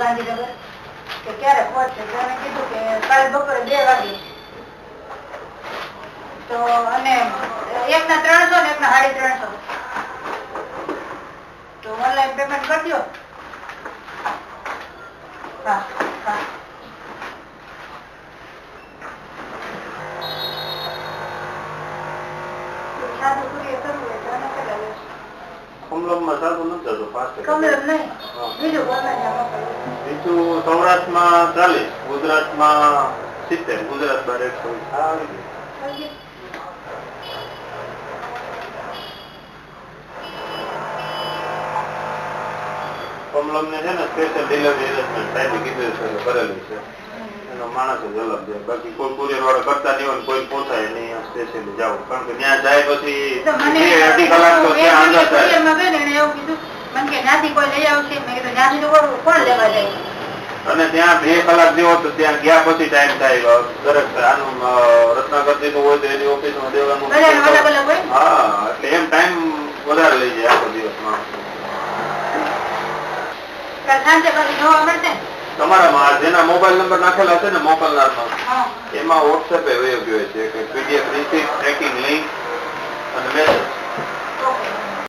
ગાંધીનગર કે ક્યારે પહોંચશે તો એને કીધું કે કાલે બપોરે 2 વાગે તો અને એકના 300 ને એકના 350 તો ઓનલાઈન પેમેન્ટ કરી દો. હા હા સાદું કુરિયર કરવું હોય તો એને કેટલા લેશે? કમલમમાં સાદું નથી થતું, ફાસ્ટ કમલમ નહીં, બીજું ઓનલાઈન બીજું સૌરાષ્ટ્રમાં 40, ગુજરાતમાં 70, ગુજરાત બાર 120 આવી ગયું. કમલમ ને છે ને સ્પેશિયલ ડિલિવરી એરેન્જમેન્ટ સાહેબે કીધું છે, કરેલું છે. એનો માણસ જ અલગ છે, બાકી કોઈ કુરિયર વાળા કરતા નહીં હોય, કોઈ પહોંચાય નહીં સ્પેશિયલી જવું, કારણ કે ત્યાં જાય પછી 2-2.5 કલાક તો ત્યાં અંદર થાય. અને ત્યાં 2 કલાક જેવો તો ત્યાં ગયા પછી ટાઈમ થાય. દરેક આનું રત્નાકર નું હોય તો એની ઓફિસમાં દેવાનું. હા, એટલે એમ ટાઈમ વધારે લઈ જાય આખો દિવસમાં. તમારામાં જેના મોબાઈલ નંબર નાખેલા છે ને મોકલનારમાં, એમાં વોટ્સએપ એ વયો ગયો છે કે PDF રિસીપ્ટ ટ્રેકિંગ લિંક અને મેસેજ.